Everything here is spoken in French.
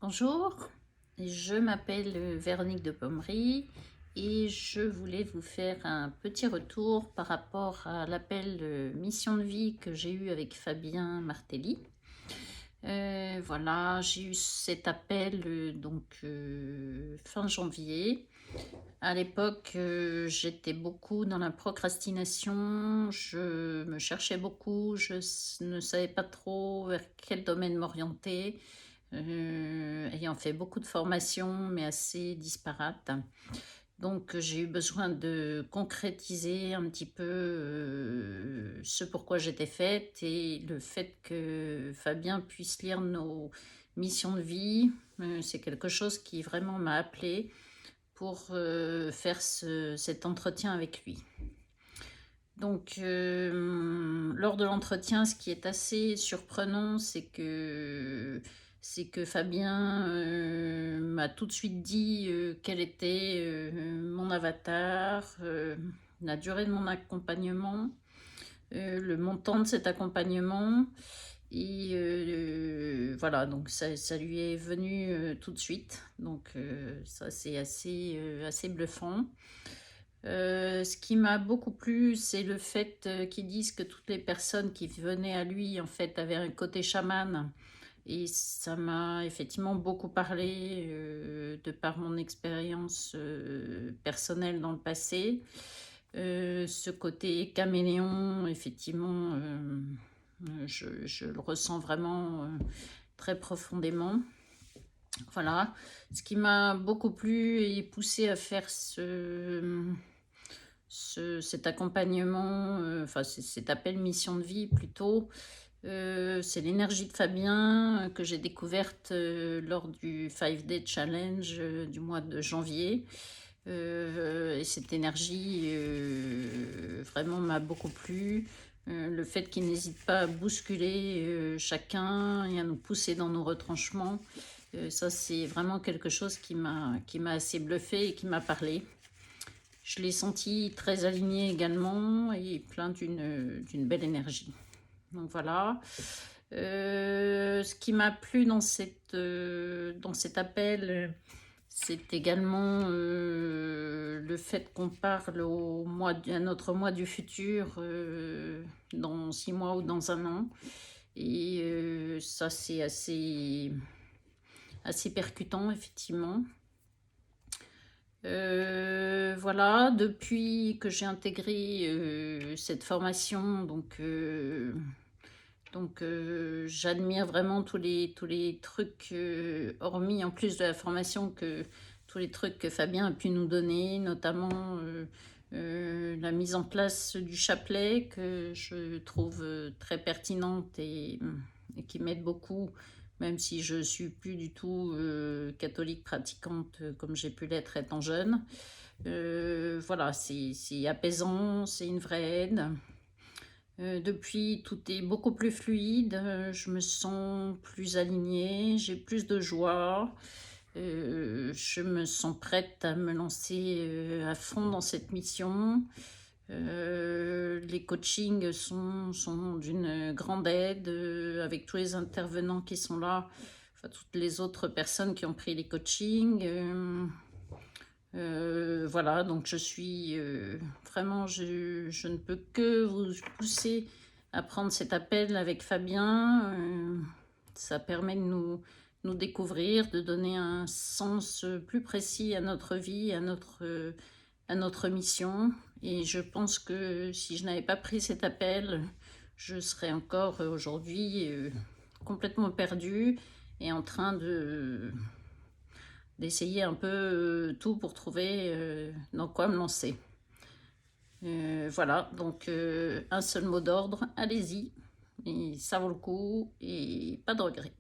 Bonjour, je m'appelle Véronique de Pommery et je voulais vous faire un petit retour par rapport à l'appel Mission de vie que j'ai eu avec Fabien Martelly. Voilà, j'ai eu cet appel fin janvier. À l'époque, j'étais beaucoup dans la procrastination, je me cherchais beaucoup, ne savais pas trop vers quel domaine m'orienter, ayant fait beaucoup de formations, mais assez disparates. Donc, j'ai eu besoin de concrétiser un petit peu ce pourquoi j'étais faite et le fait que Fabien puisse lire nos missions de vie, c'est quelque chose qui vraiment m'a appelée pour faire cet entretien avec lui. Donc, lors de l'entretien, ce qui est assez surprenant, c'est que Fabien m'a tout de suite dit quel était mon avatar, la durée de mon accompagnement, le montant de cet accompagnement. Et voilà, donc ça lui est venu tout de suite. Donc ça, c'est assez bluffant. Ce qui m'a beaucoup plu, c'est le fait qu'ils disent que toutes les personnes qui venaient à lui, en fait, avaient un côté chaman. Et ça m'a effectivement beaucoup parlé de par mon expérience personnelle dans le passé. Ce côté caméléon, effectivement, je le ressens vraiment très profondément. Voilà, ce qui m'a beaucoup plu et poussé à faire cet accompagnement, cet appel mission de vie plutôt, c'est l'énergie de Fabien que j'ai découverte lors du 5-Day Challenge du mois de janvier. Et cette énergie vraiment m'a beaucoup plu. Le fait qu'il n'hésite pas à bousculer chacun et à nous pousser dans nos retranchements, ça c'est vraiment quelque chose qui m'a assez bluffé et qui m'a parlé. Je l'ai senti très aligné également et plein d'une belle énergie. Donc voilà. Ce qui m'a plu dans cet appel, c'est également le fait qu'on parle à notre mois du futur, dans 6 mois ou dans un an. Et ça, c'est assez percutant, effectivement. Voilà, depuis que j'ai intégré cette formation, j'admire vraiment tous les trucs, hormis en plus de la formation, tous les trucs que Fabien a pu nous donner, notamment la mise en place du chapelet que je trouve très pertinente et qui m'aide beaucoup, même si je ne suis plus du tout catholique pratiquante comme j'ai pu l'être étant jeune. Voilà, c'est apaisant, c'est une vraie aide. Depuis, tout est beaucoup plus fluide, je me sens plus alignée, j'ai plus de joie, je me sens prête à me lancer à fond dans cette mission. Les coachings sont d'une grande aide avec tous les intervenants qui sont là, enfin, toutes les autres personnes qui ont pris les coachings. Voilà, donc je suis vraiment, je ne peux que vous pousser à prendre cet appel avec Fabien. Ça permet de nous découvrir, de donner un sens plus précis à notre vie, à notre mission. Et je pense que si je n'avais pas pris cet appel, je serais encore aujourd'hui complètement perdue et en train d'essayer un peu tout pour trouver dans quoi me lancer. Voilà, donc un seul mot d'ordre, allez-y, et ça vaut le coup et pas de regret.